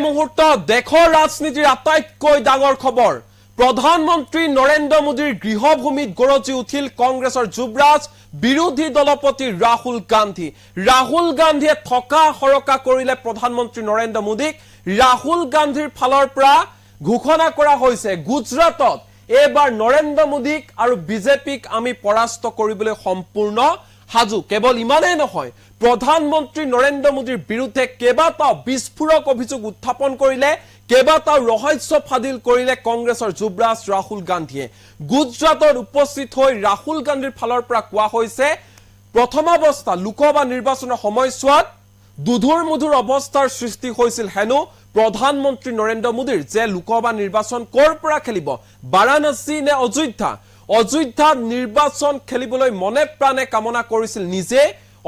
মুহূৰ্তত দেশৰ ৰাজনীতিৰ আটাইতকৈ ডাঙৰ খবৰ প্ৰধানমন্ত্ৰী নৰেন্দ্ৰ মোদীৰ গৃহভূমিত গৰজি উঠিল কংগ্ৰেছৰ যুৱৰাজ বিৰোধী দলপতি ৰাহুল গান্ধী। ৰাহুল গান্ধীয়ে থকা হৰকা কৰিলে প্ৰধানমন্ত্ৰী নৰেন্দ্ৰ মোদীক। ৰাহুল গান্ধীৰ ফালৰ পৰা ঘোষণা কৰা হৈছে গুজৰাটত এবাৰ নৰেন্দ্ৰ মোদীক আৰু বিজেপিক আমি পৰাস্ত কৰিবলৈ সম্পূৰ্ণ হাজু। কেৱল ইমানেই নহয়, প্ৰধানমন্ত্ৰী নৰেন্দ্ৰ মোদীৰ বিৰুদ্ধে কেইবাটাও বিস্ফোৰক অভিযোগ উত্থাপন কৰিলে, কেইবাটাও ৰহস্য ফাদিল কৰিলে কংগ্ৰেছৰ যুৱৰাজ ৰাহুল গান্ধীয়ে। গুজৰাটত উপস্থিত হৈ ৰাহুল গান্ধীৰ ফালৰ পৰা কোৱা হৈছে প্ৰথমাৱস্থা লোকসভা নিৰ্বাচনৰ সময়ছোৱাত দুধুৰ মুধুৰ অৱস্থাৰ সৃষ্টি হৈছিল হেনো প্ৰধানমন্ত্ৰী নৰেন্দ্ৰ মোদীৰ, যে লোকসভা নিৰ্বাচন কৰ পৰা খেলিব, বাৰাণসী নে অযোধ্যা। অযোধ্যাত নিৰ্বাচন খেলিবলৈ মনে প্ৰাণে কামনা কৰিছিল নিজে,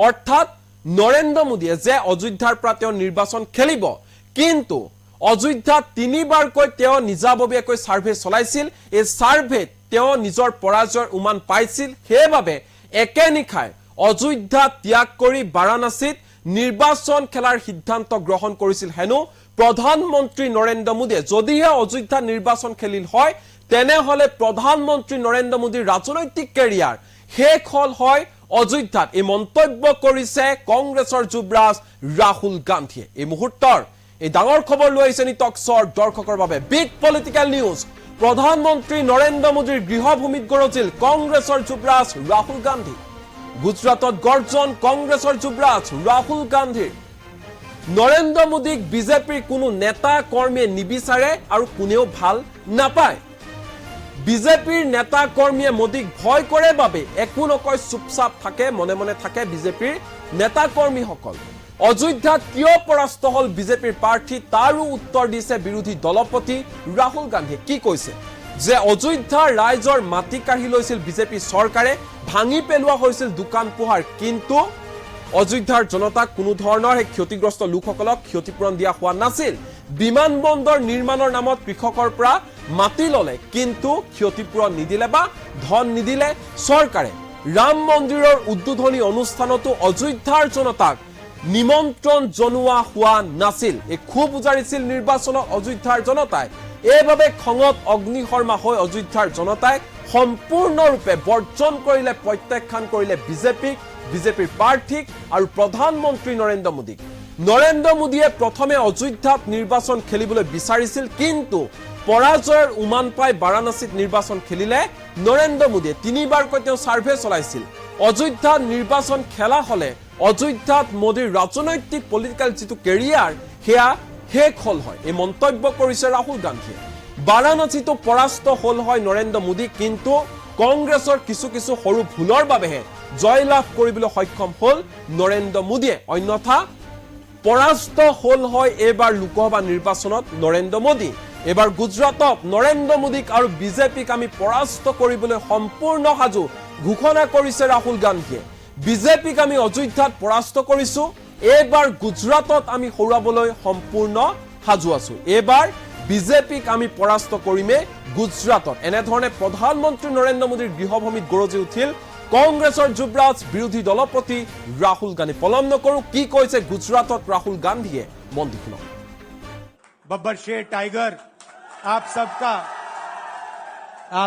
অৰ্থাৎ নৰেন্দ্ৰ মোদীয়ে যে অযোধ্যাৰ পৰা তেওঁ নিৰ্বাচন খেলিব। কিন্তু অযোধ্যাত তিনিবাৰকৈ তেওঁ নিজাববীয়াকৈ ছাৰ্ভে চলাইছিল। এই ছাৰ্ভেত তেওঁ নিজৰ পৰাজয়ৰ উমান পাইছিল। সেইবাবে একে নিশাই অযোধ্যা ত্যাগ কৰি বাৰাণসীত নিৰ্বাচন খেলাৰ সিদ্ধান্ত গ্ৰহণ কৰিছিল হেনো প্ৰধানমন্ত্ৰী নৰেন্দ্ৰ মোদীয়ে। যদিহে অযোধ্যাত নিৰ্বাচন খেলিল হয় তেনেহলে প্ৰধানমন্ত্ৰী নৰেন্দ্ৰ মোদীৰ ৰাজনৈতিক কেৰিয়াৰ শেষ হল হয় অযোধ্যাত। এই মন্তব্য কৰিছে কংগ্ৰেছৰ যুৱৰাজ ৰাহুল গান্ধীয়ে। এই মুহূৰ্তৰ এই ডাঙৰ খবৰ লৈ আহিছে নিটকছৰ দৰ্শকৰ বাবে বিগ পলিটিকেল নিউজ। প্ৰধানমন্ত্ৰী নৰেন্দ্ৰ মোদীৰ গৃহভূমিত গৰজিল কংগ্ৰেছৰ যুৱৰাজ ৰাহুল গান্ধী। গুজৰাটত গৰ্জন কংগ্ৰেছৰ যুৱৰাজ ৰাহুল গান্ধীৰ। নৰেন্দ্ৰ মোদীক বিজেপিৰ কোনো নেতা কৰ্মীয়ে নিবিচাৰে আৰু কোনেও ভাল নাপায়। বিজেপিৰ নেতা কৰ্মীয়ে মোদীক ভয় কৰে বাবে একো নকয়, চুপচাপ থাকে, মনে মনে থাকে বিজেপিৰ নেতা কৰ্মীসকল। অযোধ্যাত কিয় পৰাস্ত হল বিজেপিৰ প্ৰাৰ্থী তাৰো উত্তৰ দিছে বিৰোধী দলপতি ৰাহুল গান্ধীয়ে। কি কৈছে যে অযোধ্যাৰ ৰাইজৰ মাটি কাঢ়ি লৈছিল বিজেপি চৰকাৰে, ভাঙি পেলোৱা হৈছিল দোকান পোহাৰ, কিন্তু অযোধ্যাৰ জনতাক কোনো ধৰণৰ ক্ষতিগ্ৰস্ত লোকসকলক ক্ষতিপূৰণ দিয়া হোৱা নাছিল। বিমানবন্দৰ নিৰ্মাণৰ নামত কৃষকৰ পৰা মাটি ললে কিন্তু ক্ষতিপূৰণ নিদিলে বা ধন নিদিলে চৰকাৰে। ৰাম মন্দিৰৰ উদ্বোধনী অনুষ্ঠানতো অযোধ্যাৰ জনতাক নিমন্ত্ৰণ জনোৱা হোৱা নাছিল। এই ক্ষোভ উজাৰিছিল নিৰ্বাচনত অযোধ্যাৰ জনতাই। এইভাবে খঙত অগ্নিশৰ্মা হৈ অযোধ্যাৰ জনতাই সম্পূৰ্ণৰূপে বৰ্জন কৰিলে, প্ৰত্যাখ্যান কৰিলে বিজেপিৰ প্ৰাৰ্থীক আৰু প্ৰধানমন্ত্ৰী নৰেন্দ্ৰ মোদীক। নৰেন্দ্ৰ মোদীয়ে প্ৰথমে অযোধ্যাত নিৰ্বাচন খেলিবলৈ বিচাৰিছিল, কিন্তু পৰাজয়ৰ উমান পাই বাৰাণসীত নিৰ্বাচন খেলিলে নৰেন্দ্ৰ মোদীয়ে। তিনিবাৰকৈ তেওঁ ছাৰ্ভে চলাইছিল। অযোধ্যাত নিৰ্বাচন খেলা হলে অযোধ্যাত মোদীৰ ৰাজনৈতিক পলিটিকেল যিটো কেৰিয়াৰ সেয়া শেষ হল হয়। এই মন্তব্য কৰিছে ৰাহুল গান্ধীয়ে। বাৰাণসীতো পৰাস্ত হল হয় নৰেন্দ্ৰ মোদী, কিন্তু কংগ্ৰেছৰ কিছু সৰু ভুলৰ বাবেহে জয়লাভ কৰিবলৈ সক্ষম হল নৰেন্দ্ৰ মোদীয়ে। অন্যথা পৰাস্ত হল হয় এইবাৰ লোকসভা নিৰ্বাচনত নৰেন্দ্ৰ মোদী। এবাৰ গুজৰাটত নৰেন্দ্ৰ মোদীক আৰু বিজেপিক আমি পৰাস্ত কৰিবলৈ সম্পূৰ্ণ সাজু ঘোষণা কৰিছে ৰাহুল গান্ধীয়ে। বিজেপিক আমি অযোধ্যাত পৰাস্ত কৰিছো, এইবাৰ গুজৰাটত আমি হৰুৱাবলৈ সম্পূৰ্ণ সাজু আছো। এইবাৰ বিজেপিক আমি পৰাস্ত কৰিমে গুজৰাটত। এনেধৰণে প্ৰধানমন্ত্ৰী নৰেন্দ্ৰ মোদীৰ গৃহভূমিত গৰজি উঠিল কংগ্ৰেছৰ যুৱৰাজ বিৰোধী দলপতি ৰাহুল গান্ধী। পলম নকৰো, কি কৈছে গুজৰাটত ৰাহুল গান্ধীয়ে, মন দি শুনক। बब्बर शेर टाइगर, आप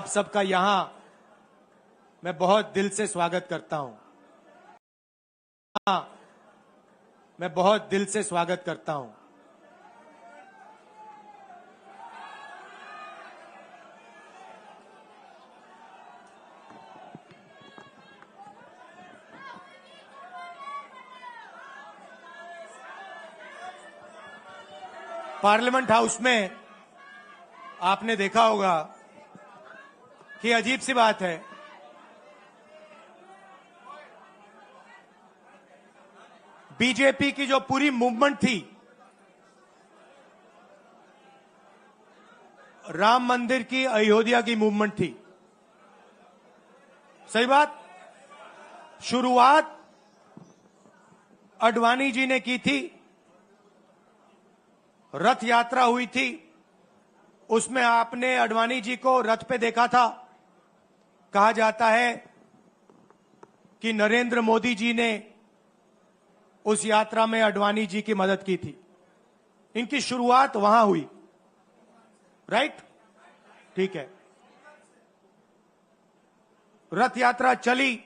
सबका यहां मैं बहुत दिल से स्वागत करता हूं। मैं बहुत दिल से स्वागत करता हूं। पार्लियामेंट हाउस में आपने देखा होगा कि अजीब सी बात है, बीजेपी की जो पूरी मूवमेंट थी राम मंदिर की, अयोध्या की मूवमेंट थी। सही बात, शुरुआत अडवाणी जी ने की थी, रथ यात्रा हुई थी, उसमें आपने अडवाणी जी को रथ पे देखा था। कहा जाता है कि नरेंद्र मोदी जी ने उस यात्रा में अडवाणी जी की मदद की थी। इनकी शुरुआत वहां हुई, राइट? ठीक है। रथ यात्रा चली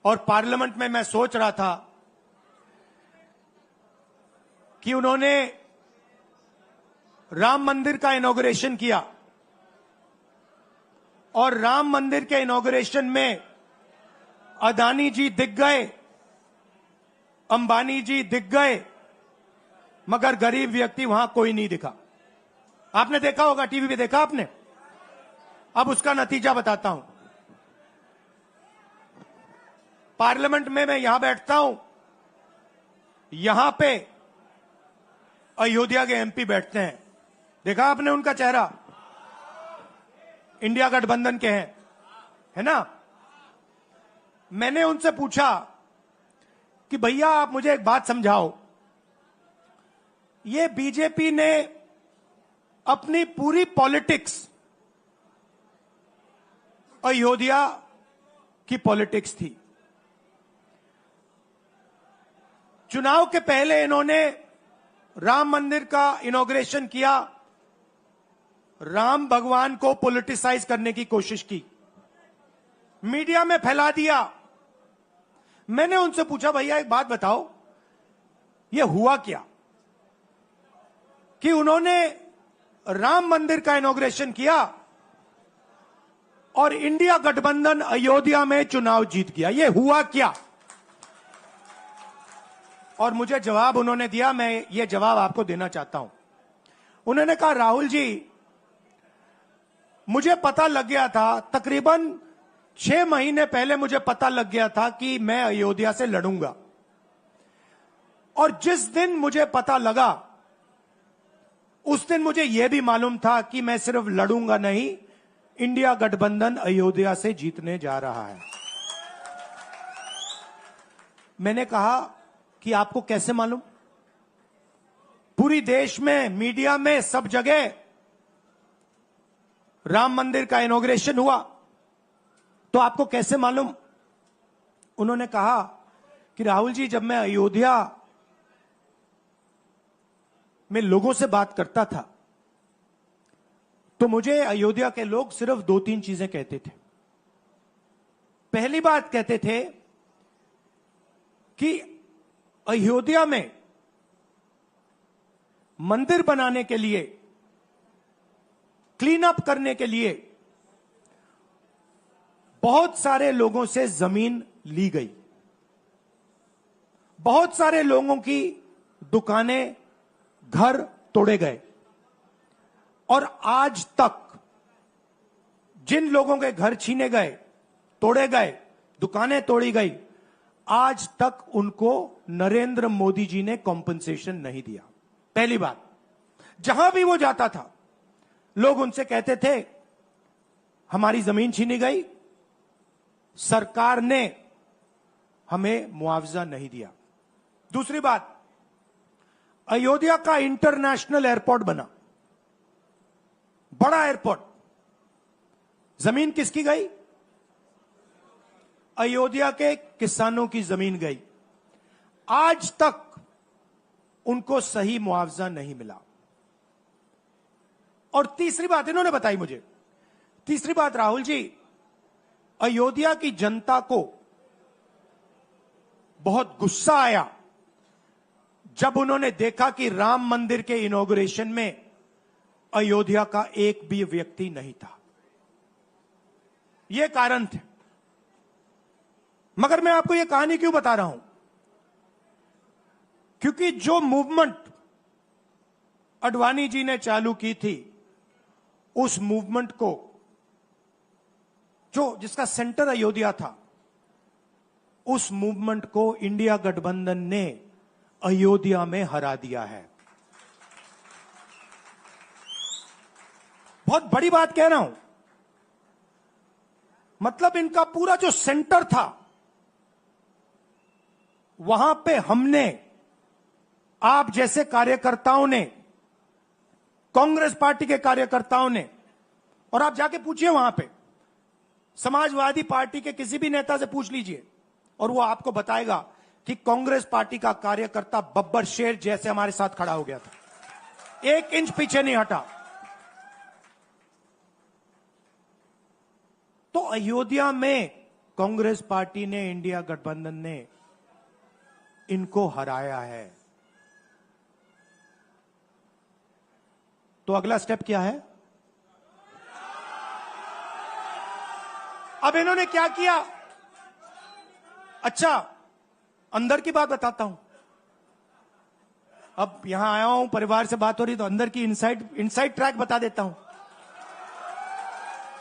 और पार्लियामेंट में मैं सोच रहा था कि उन्होंने राम मंदिर का इनॉग्रेशन किया और राम मंदिर के इनॉग्रेशन में अदानी जी दिख गए, अंबानी जी दिख गए, मगर गरीब व्यक्ति वहां कोई नहीं दिखा। आपने देखा होगा, टीवी पे देखा आपने। अब उसका नतीजा बताता हूं। पार्लियामेंट में मैं यहां बैठता हूं, यहां पे अयोध्या के एमपी बैठते हैं। देखा आपने उनका चेहरा, इंडिया गठबंधन के हैं, है ना? मैंने उनसे पूछा कि भैया आप मुझे एक बात समझाओ, ये बीजेपी ने अपनी पूरी पॉलिटिक्स अयोध्या की पॉलिटिक्स थी। चुनाव के पहले इन्होंने राम मंदिर का इनॉग्रेशन किया, राम भगवान को पॉलिटिसाइज करने की कोशिश की, मीडिया में फैला दिया। मैंने उनसे पूछा भैया एक बात बताओ, ये हुआ क्या कि उन्होंने राम मंदिर का इनॉग्रेशन किया और इंडिया गठबंधन अयोध्या में चुनाव जीत गया, ये हुआ क्या? और मुझे जवाब उन्होंने दिया, मैं ये जवाब आपको देना चाहता हूं। उन्होंने कहा राहुल जी, मुझे पता लग गया था, तकरीबन 6 महीने पहले मुझे पता लग गया था कि मैं अयोध्या से लड़ूंगा, और जिस दिन मुझे पता लगा उस दिन मुझे यह भी मालूम था कि मैं सिर्फ लड़ूंगा नहीं, इंडिया गठबंधन अयोध्या से जीतने जा रहा है। मैंने कहा कि आपको कैसे मालूम? पूरी देश में, मीडिया में, सब जगह राम मंदिर का इनॉग्रेशन हुआ, तो आपको कैसे मालूम? उन्होंने कहा कि राहुल जी, जब मैं अयोध्या में लोगों से बात करता था तो मुझे अयोध्या के लोग सिर्फ 2-3 चीजें कहते थे। पहली बात कहते थे कि अयोध्या में मंदिर बनाने के लिए, क्लीन अप करने के लिए बहुत सारे लोगों से जमीन ली गई, बहुत सारे लोगों की दुकानें, घर तोड़े गए, और आज तक जिन लोगों के घर छीने गए, तोड़े गए, दुकानें तोड़ी गई, आज तक उनको नरेंद्र मोदी जी ने कॉम्पनसेशन नहीं दिया। पहली बात, जहां भी वो जाता था लोग उनसे कहते थे हमारी जमीन छीनी गई, सरकार ने हमें मुआवजा नहीं दिया। दूसरी बात, अयोध्या का इंटरनेशनल एयरपोर्ट बना, बड़ा एयरपोर्ट, जमीन किसकी गई? अयोध्या के किसानों की जमीन गई। आज तक उनको सही मुआवजा नहीं मिला। और तीसरी बात इन्होंने बताई मुझे, तीसरी बात, राहुल जी, अयोध्या की जनता को बहुत गुस्सा आया जब उन्होंने देखा कि राम मंदिर के इनॉग्रेशन में अयोध्या का एक भी व्यक्ति नहीं था। यह कारण थे। मगर मैं आपको यह कहानी क्यों बता रहा हूं? क्योंकि जो मूवमेंट अडवाणी जी ने चालू की थी, उस मूवमेंट को, जिसका सेंटर अयोध्या था, उस मूवमेंट को इंडिया गठबंधन ने अयोध्या में हरा दिया है। बहुत बड़ी बात कह रहा हूं। मतलब इनका पूरा जो सेंटर था, वहां पे हमने, आप जैसे कार्यकर्ताओं ने, कांग्रेस पार्टी के कार्यकर्ताओं ने, और आप जाके पूछिए वहां पे, समाजवादी पार्टी के किसी भी नेता से पूछ लीजिए और वो आपको बताएगा कि कांग्रेस पार्टी का कार्यकर्ता बब्बर शेर जैसे हमारे साथ खड़ा हो गया था, 1 इंच पीछे नहीं हटा। तो अयोध्या में कांग्रेस पार्टी ने, इंडिया गठबंधन ने इनको हराया है। तो अगला स्टेप क्या है? अब इन्होंने क्या किया? अच्छा, अंदर की बात बताता हूं। अब यहां आया हूं, परिवार से बात हो रही, तो अंदर की इनसाइड ट्रैक बता देता हूं।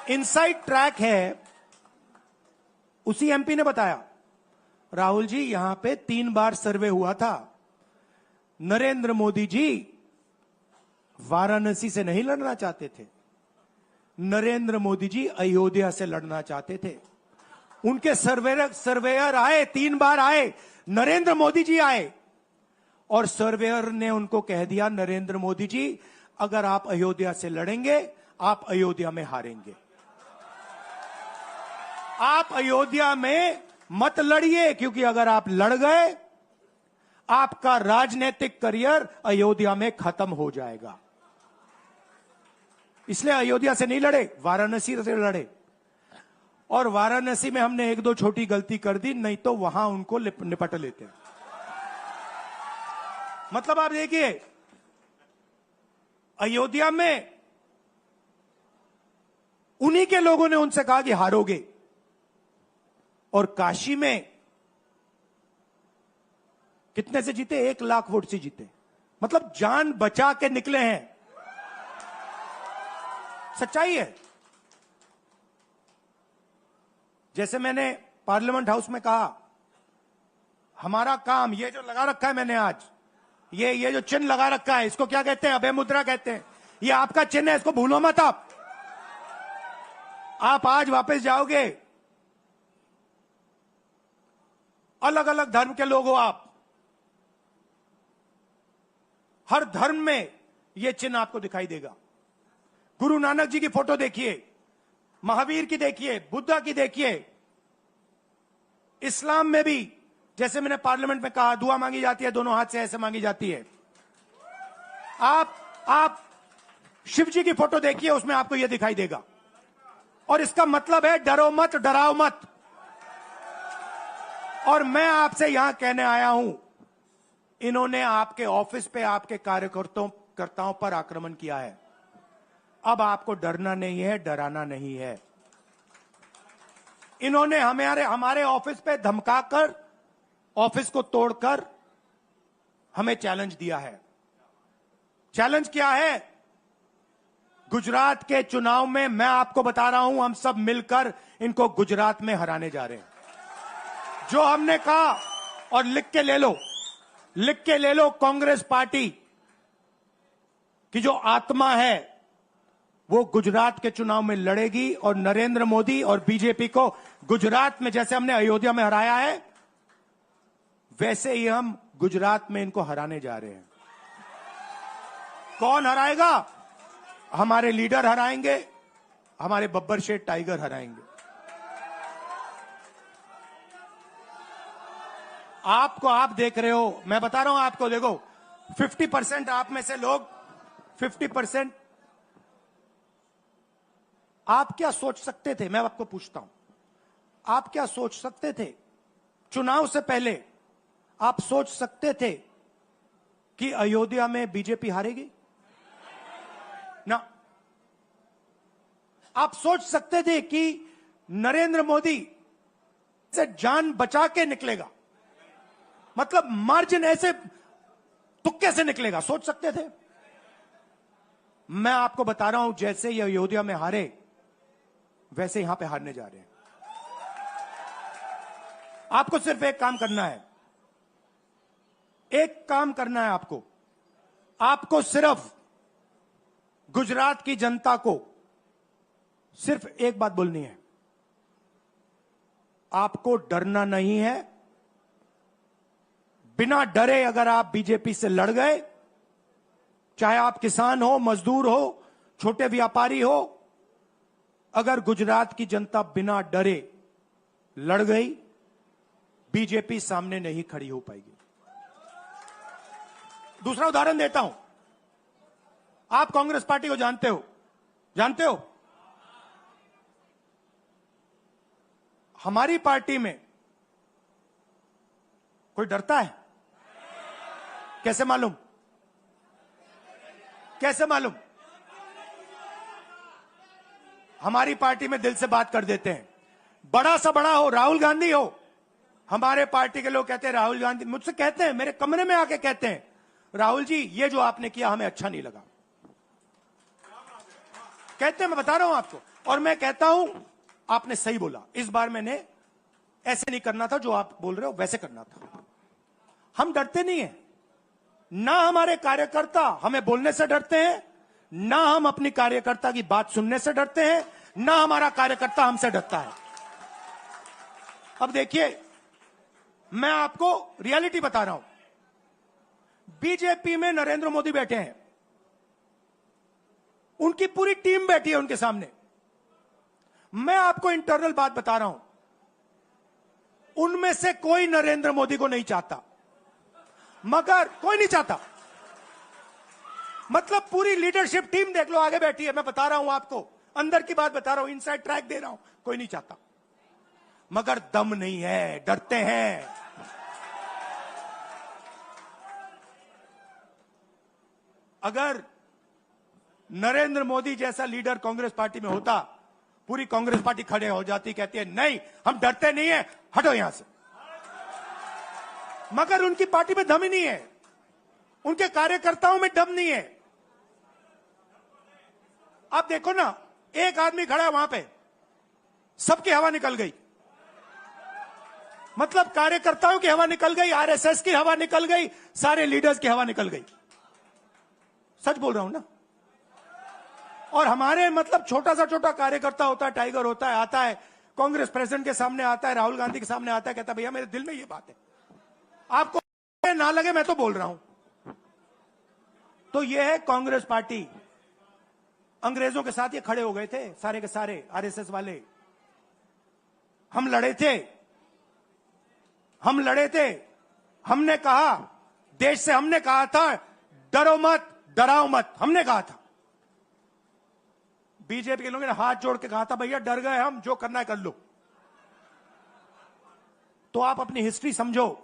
इनसाइड ट्रैक है, उसी एमपी ने बताया, राहुल जी यहां पे 3 बार सर्वे हुआ था, नरेंद्र मोदी जी वाराणसी से नहीं लड़ना चाहते थे, नरेंद्र मोदी जी अयोध्या से लड़ना चाहते थे। उनके सर्वेयर आए, 3 बार आए, नरेंद्र मोदी जी आए, और सर्वेयर ने उनको कह दिया, नरेंद्र मोदी जी अगर आप अयोध्या से लड़ेंगे, आप अयोध्या में हारेंगे, आप अयोध्या में मत लड़िए, क्योंकि अगर आप लड़ गए, आपका राजनीतिक करियर अयोध्या में खत्म हो जाएगा। इसलिए अयोध्या से नहीं लड़े, वाराणसी से लड़े। और वाराणसी में हमने 1-2 छोटी गलती कर दी, नहीं तो वहां उनको निपट लेते। मतलब आप देखिए, अयोध्या में उन्हीं के लोगों ने उनसे कहा कि हारोगे, और काशी में कितने से जीते? 1 लाख वोट से जीते। मतलब जान बचा के निकले हैं। सच्चाई है। जैसे मैंने पार्लियामेंट हाउस में कहा, हमारा काम, ये जो लगा रखा है मैंने आज, ये जो चिन्ह लगा रखा है, इसको क्या कहते हैं? अभय मुद्रा कहते हैं। ये आपका चिन्ह है, इसको भूलो मत। आप आज वापस जाओगे, अलग अलग धर्म के लोग हो आप, हर धर्म में यह चिन्ह आपको दिखाई देगा। गुरु नानक जी की फोटो देखिए, महावीर की देखिए, बुद्धा की देखिए। इस्लाम में भी, जैसे मैंने पार्लियामेंट में कहा, दुआ मांगी जाती है, दोनों हाथ से ऐसे मांगी जाती है। आप शिव जी की फोटो देखिए, उसमें आपको यह दिखाई देगा। और इसका मतलब है डरो मत, डराओ मत। और मैं आपसे यहां कहने आया हूं, इन्होंने आपके ऑफिस पे, आपके कार्यकर्ताओं पर आक्रमण किया है। अब आपको डरना नहीं है, डराना नहीं है। इन्होंने हमारे ऑफिस पे धमकाकर, ऑफिस को तोड़कर हमें चैलेंज दिया है। चैलेंज क्या है? गुजरात के चुनाव में मैं आपको बता रहा हूं, हम सब मिलकर इनको गुजरात में हराने जा रहे हैं। जो हमने कहा, और लिख के ले लो, कांग्रेस पार्टी की जो आत्मा है वो गुजरात के चुनाव में लड़ेगी, और नरेंद्र मोदी और बीजेपी को गुजरात में, जैसे हमने अयोध्या में हराया है, वैसे ही हम गुजरात में इनको हराने जा रहे हैं। कौन हराएगा? हमारे लीडर हराएंगे, हमारे बब्बर शेर टाइगर हराएंगे। आप देख रहे हो, मैं बता रहा हूं आपको, देखो 50% आप में से लोग, 50% आप क्या सोच सकते थे? मैं आपको पूछता हूं, आप क्या सोच सकते थे? चुनाव से पहले आप सोच सकते थे कि अयोध्या में बीजेपी हारेगी? ना। आप सोच सकते थे कि नरेंद्र मोदी से जान बचा के निकलेगा? मतलब मार्जिन ऐसे तुक्के से निकलेगा, सोच सकते थे? मैं आपको बता रहा हूं, जैसे ये अयोध्या में हारे, वैसे यहां पे हारने जा रहे हैं। आपको सिर्फ एक काम करना है, एक काम करना है आपको। आपको सिर्फ गुजरात की जनता को सिर्फ एक बात बोलनी है, आपको डरना नहीं है। बिना डरे अगर आप बीजेपी से लड़ गए, चाहे आप किसान हो, मजदूर हो, छोटे व्यापारी हो, अगर गुजरात की जनता बिना डरे लड़ गई, बीजेपी सामने नहीं खड़ी हो पाएगी। दूसरा उदाहरण देता हूं। आप कांग्रेस पार्टी को जानते हो, जानते हो? हमारी पार्टी में कोई डरता है? कैसे मालूम? कैसे मालूम? हमारी पार्टी में दिल से बात कर देते हैं। बड़ा सा बड़ा हो, राहुल गांधी हो, हमारे पार्टी के लोग कहते हैं राहुल गांधी, मुझसे कहते हैं, मेरे कमरे में आके कहते हैं, राहुल जी ये जो आपने किया हमें अच्छा नहीं लगा। कहते हैं, मैं बता रहा हूं आपको, और मैं कहता हूं आपने सही बोला, इस बार मैंने ऐसे नहीं करना था, जो आप बोल रहे हो वैसे करना था। हम डरते नहीं है, ना हमारे कार्यकर्ता हमें बोलने से डरते हैं, ना हम अपनी कार्यकर्ता की बात सुनने से डरते हैं, ना हमारा कार्यकर्ता हमसे डरता है। अब देखिए, मैं आपको रियलिटी बता रहा हूं। बीजेपी में नरेंद्र मोदी बैठे हैं, उनकी पूरी टीम बैठी है उनके सामने। मैं आपको इंटरनल बात बता रहा हूं, उनमें से कोई नरेंद्र मोदी को नहीं चाहता, मगर कोई नहीं चाहता। मतलब पूरी लीडरशिप टीम देख लो, आगे बैठी है। मैं बता रहा हूं आपको, अंदर की बात बता रहा हूं, इनसाइड ट्रैक दे रहा हूं, कोई नहीं चाहता, मगर दम नहीं है, डरते हैं। अगर नरेंद्र मोदी जैसा लीडर कांग्रेस पार्टी में होता, पूरी कांग्रेस पार्टी खड़े हो जाती, कहती है नहीं हम डरते नहीं है, हटो यहां से। मगर उनकी पार्टी में दम ही नहीं है, उनके कार्यकर्ताओं में दम नहीं है। आप देखो ना, एक आदमी खड़ा है वहां पे, सबकी हवा निकल गई। मतलब कार्यकर्ताओं की हवा निकल गई, आरएसएस की हवा निकल गई, सारे लीडर्स की हवा निकल गई। सच बोल रहा हूं ना। और हमारे मतलब छोटा कार्यकर्ता होता है, टाइगर होता है, आता है कांग्रेस प्रेसिडेंट के सामने, आता है राहुल गांधी के सामने, आता है, कहता है भैया मेरे दिल में ये बात है, आपको ना लगे मैं तो बोल रहा हूं। तो ये है कांग्रेस पार्टी। अंग्रेजों के साथ ये खड़े हो गए थे सारे के सारे आरएसएस वाले। हम लड़े थे, हमने कहा, देश से हमने कहा था डरो मत, डराओ मत, हमने कहा था। बीजेपी के लोगों ने हाथ जोड़ के कहा था भैया डर गए हम, जो करना है कर लो। तो आप अपनी हिस्ट्री समझो।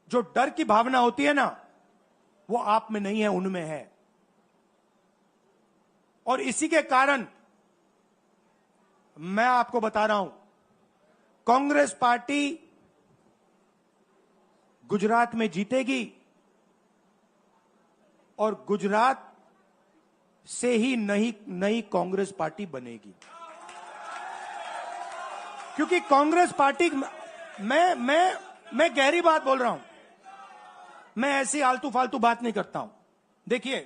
जो डर की भावना होती है ना, वो आप में नहीं है, उनमें है। और इसी के कारण मैं आपको बता रहा हूं, कांग्रेस पार्टी गुजरात में जीतेगी और गुजरात से ही नई कांग्रेस पार्टी बनेगी। क्योंकि कांग्रेस पार्टी, मैं गहरी बात बोल रहा हूं, मैं ऐसी आलतू फालतू बात नहीं करता हूं। देखिए,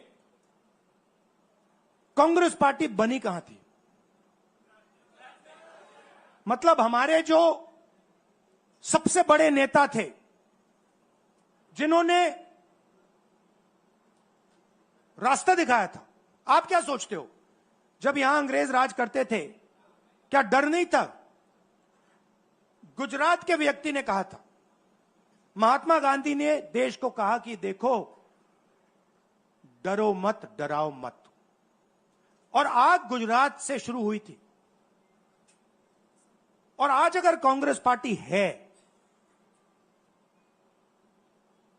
कांग्रेस पार्टी बनी कहां थी? मतलब हमारे जो सबसे बड़े नेता थे, जिन्होंने रास्ता दिखाया था। आप क्या सोचते हो, जब यहां अंग्रेज राज करते थे, क्या डर नहीं था? गुजरात के व्यक्ति ने कहा था, महात्मा गांधी ने देश को कहा कि देखो डरो मत, डराओ मत। और आग गुजरात से शुरू हुई थी। और आज अगर कांग्रेस पार्टी है,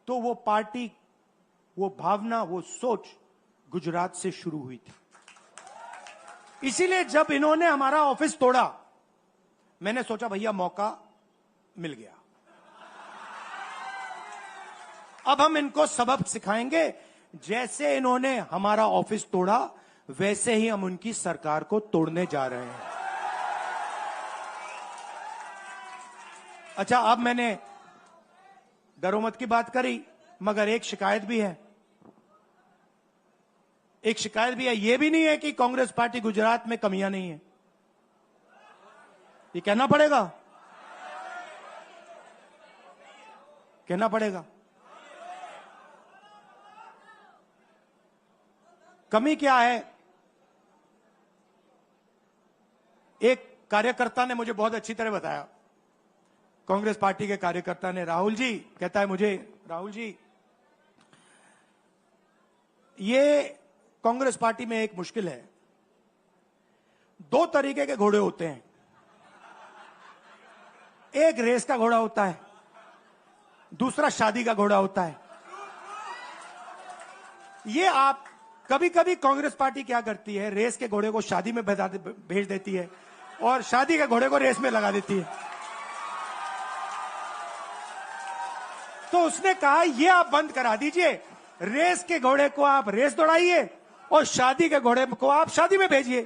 तो वो पार्टी, वो भावना, वो सोच गुजरात से शुरू हुई थी। इसीलिए जब इन्होंने हमारा ऑफिस तोड़ा, मैंने सोचा भैया मौका मिल गया, अब हम इनको सबक सिखाएंगे। जैसे इन्होंने हमारा ऑफिस तोड़ा, वैसे ही हम उनकी सरकार को तोड़ने जा रहे हैं। अच्छा, अब मैंने डरो मत की बात करी, मगर एक शिकायत भी है। यह भी नहीं है कि कांग्रेस पार्टी गुजरात में कमियां नहीं है, ये कहना पड़ेगा। कमी क्या है? एक कार्यकर्ता ने मुझे बहुत अच्छी तरह बताया, कांग्रेस पार्टी के कार्यकर्ता ने, राहुल जी कहता है मुझे, राहुल जी ये कांग्रेस पार्टी में एक मुश्किल है, दो तरीके के घोड़े होते हैं, एक रेस का घोड़ा होता है, दूसरा शादी का घोड़ा होता है। ये आप कभी कभी कांग्रेस पार्टी क्या करती है, रेस के घोड़े को शादी में भेज देती है और शादी के घोड़े को रेस में लगा देती है। तो उसने कहा ये आप बंद करा दीजिए, रेस के घोड़े को आप रेस दौड़ाइए और शादी के घोड़े को आप शादी में भेजिए।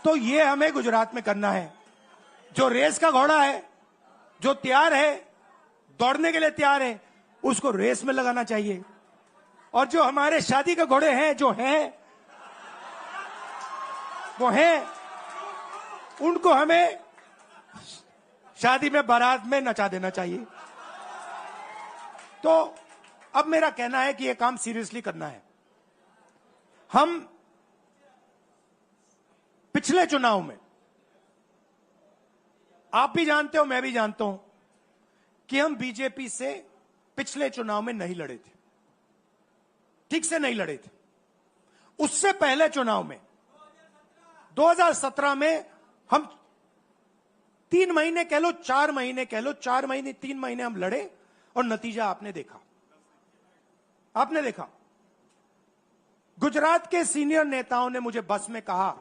तो ये हमें गुजरात में करना है। जो रेस का घोड़ा है, जो तैयार है, दौड़ने के लिए तैयार है, उसको रेस में लगाना चाहिए। और जो हमारे शादी के घोड़े हैं, जो हैं वो हैं, उनको हमें शादी में बारात में नचा देना चाहिए। तो अब मेरा कहना है कि यह काम सीरियसली करना है। हम पिछले चुनाव में, आप भी जानते हो, मैं भी जानता हूं कि हम बीजेपी से पिछले चुनाव में नहीं लड़े थे, ठीक से नहीं लड़े थे। उससे पहले चुनाव में 2017 में हम 3 महीने कह लो, 4 महीने कह लो, 4 महीने 3 महीने हम लड़े और नतीजा आपने देखा। आपने देखा, गुजरात के सीनियर नेताओं ने मुझे बस में कहा,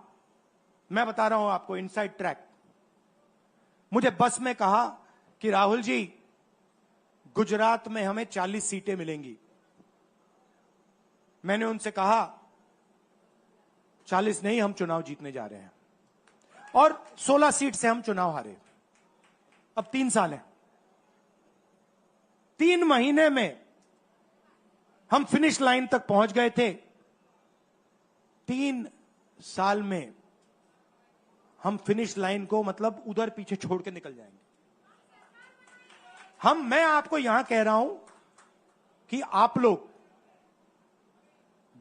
मैं बता रहा हूं आपको इनसाइड ट्रैक, मुझे बस में कहा कि राहुल जी गुजरात में हमें 40 सीटें मिलेंगी। मैंने उनसे कहा 40 नहीं, हम चुनाव जीतने जा रहे हैं। और 16 सीट से हम चुनाव हारे। अब 3 साल है, 3 महीने में हम फिनिश लाइन तक पहुंच गए थे। 3 साल में हम फिनिश लाइन को मतलब उधर पीछे छोड़ के निकल जाएंगे। मैं आपको यहां कह रहा हूं कि आप लोग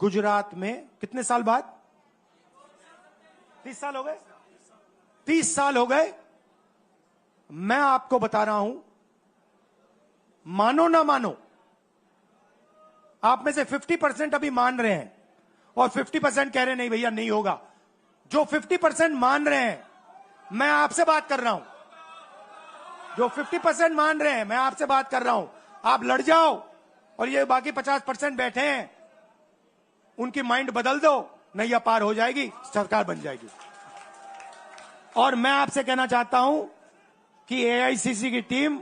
गुजरात में कितने साल बाद, 30 साल हो गए, 30 साल हो गए, मैं आपको बता रहा हूं, मानो ना मानो, आप में से 50% अभी मान रहे हैं और 50% कह रहे नहीं भैया नहीं होगा। जो 50% मान रहे हैं, मैं आपसे बात कर रहा हूं, जो 50% मान रहे हैं, मैं आपसे बात कर रहा हूं, आप लड़ जाओ और ये बाकी 50% बैठे हैं, उनकी माइंड बदल दो, नैया पार हो जाएगी, सरकार बन जाएगी। और मैं आपसे कहना चाहता हूं कि एआईसीसी की टीम,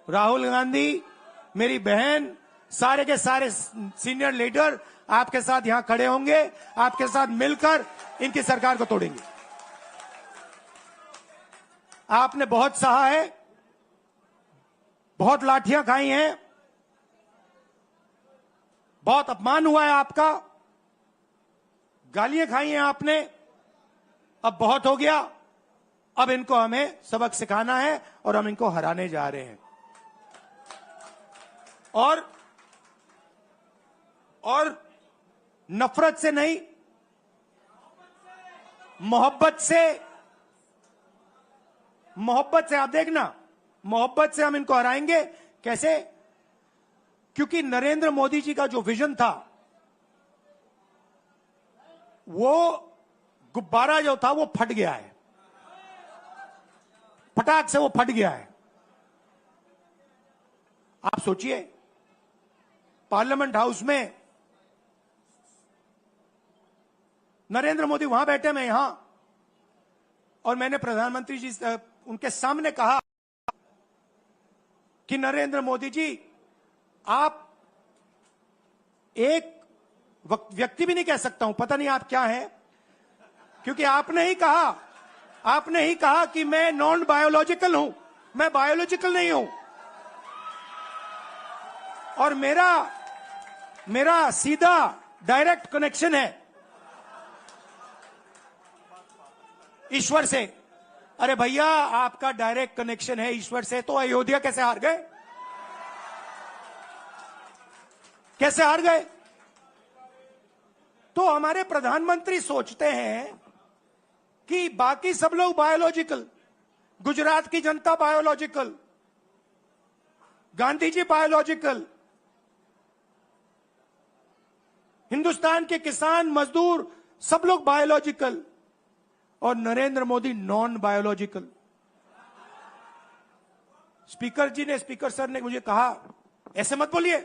राहुल गांधी, मेरी बहन, सारे के सारे सीनियर लीडर आपके साथ यहां खड़े होंगे, आपके साथ मिलकर इनकी सरकार को तोड़ेंगे। आपने बहुत सहा है, बहुत लाठियां खाई हैं, बहुत अपमान हुआ है आपका, गालियां खाई हैं आपने, अब बहुत हो गया। अब इनको हमें सबक सिखाना है और हम इनको हराने जा रहे हैं। और नफरत से नहीं, मोहब्बत से आप देखना, मोहब्बत से हम इनको हराएंगे। कैसे? क्योंकि नरेंद्र मोदी जी का जो विजन था, वो गुब्बारा जो था वो फट गया है, फटाक से वो फट गया है। आप सोचिए, पार्लियामेंट हाउस में नरेंद्र मोदी वहां बैठे, मैं यहां, और मैंने प्रधानमंत्री जी उनके सामने कहा कि नरेंद्र मोदी जी, आप एक व्यक्ति भी नहीं कह सकता हूं, पता नहीं आप क्या हैं, क्योंकि आपने ही कहा कि मैं नॉन बायोलॉजिकल हूं, मैं बायोलॉजिकल नहीं हूं, और मेरा सीधा डायरेक्ट कनेक्शन है ईश्वर से। अरे भैया, आपका डायरेक्ट कनेक्शन है ईश्वर से, तो अयोध्या कैसे हार गए? कैसे हार गए? तो हमारे प्रधानमंत्री सोचते हैं कि बाकी सब लोग बायोलॉजिकल, गुजरात की जनता बायोलॉजिकल, गांधी जी बायोलॉजिकल, हिंदुस्तान के किसान मजदूर सब लोग बायोलॉजिकल, और Narendra Modi non biological. Speaker sir ने मुझे कहा ऐसे मत बोलिए।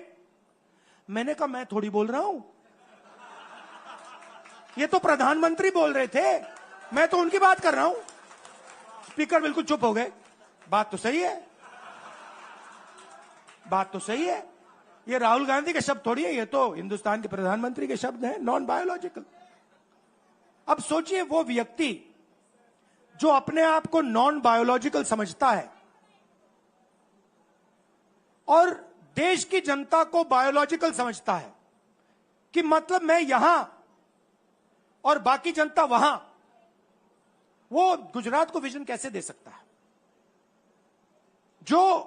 मैंने कहा मैं थोड़ी बोल रहा हूं, ये तो प्रधानमंत्री बोल रहे थे, मैं तो उनकी बात कर रहा हूं। स्पीकर बिल्कुल चुप हो गए। बात तो सही है, बात तो सही है, ये राहुल गांधी के शब्द थोड़ी है, ये तो हिंदुस्तान के प्रधानमंत्री के शब्द हैं, नॉन बायोलॉजिकल। अब सोचिए वो व्यक्ति जो अपने आप को नॉन बायोलॉजिकल समझता है और देश की जनता को बायोलॉजिकल समझता है, कि मतलब मैं यहां और बाकी जनता वहां, वो गुजरात को विजन कैसे दे सकता है? जो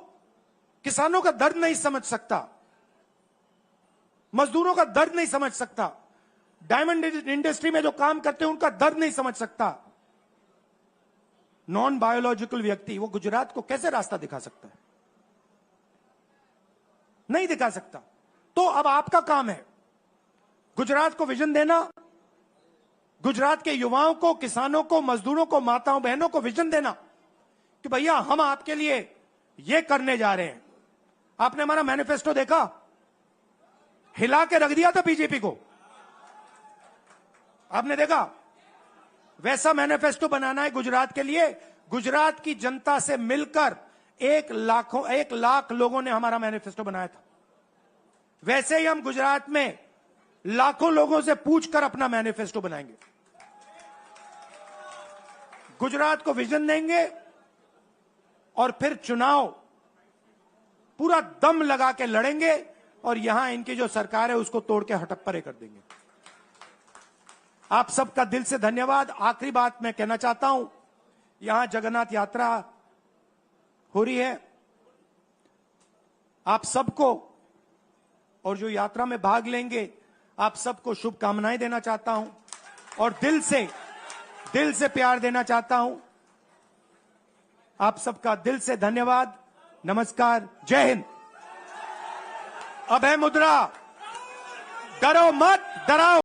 किसानों का दर्द नहीं समझ सकता, मजदूरों का दर्द नहीं समझ सकता, डायमंड इंडस्ट्री में जो काम करते हैं उनका दर्द नहीं समझ सकता, नॉन बायोलॉजिकल व्यक्ति वो गुजरात को कैसे रास्ता दिखा सकता है? नहीं दिखा सकता। तो अब आपका काम है गुजरात को विजन देना, गुजरात के युवाओं को, किसानों को, मजदूरों को, माताओं बहनों को विजन देना कि भैया हम आपके लिए ये करने जा रहे हैं। आपने हमारा मैनिफेस्टो देखा, हिला के रख दिया था बीजेपी को, आपने देखा? वैसा मैनिफेस्टो बनाना है गुजरात के लिए। गुजरात की जनता से मिलकर 1 लाख लोगों ने हमारा मैनिफेस्टो बनाया था। वैसे ही हम गुजरात में लाखों लोगों से पूछकर अपना मैनिफेस्टो बनाएंगे, गुजरात को विजन देंगे और फिर चुनाव पूरा दम लगा के लड़ेंगे और यहां इनकी जो सरकार है उसको तोड़ के हटप्परे कर देंगे। आप सबका दिल से धन्यवाद। आखिरी बात मैं कहना चाहता हूं, यहां जगन्नाथ यात्रा हो रही है, आप सबको और जो यात्रा में भाग लेंगे आप सबको शुभकामनाएं देना चाहता हूं और दिल से प्यार देना चाहता हूं। आप सबका दिल से धन्यवाद, नमस्कार, जय हिंद। अभय मुद्रा, डरो मत, डराओ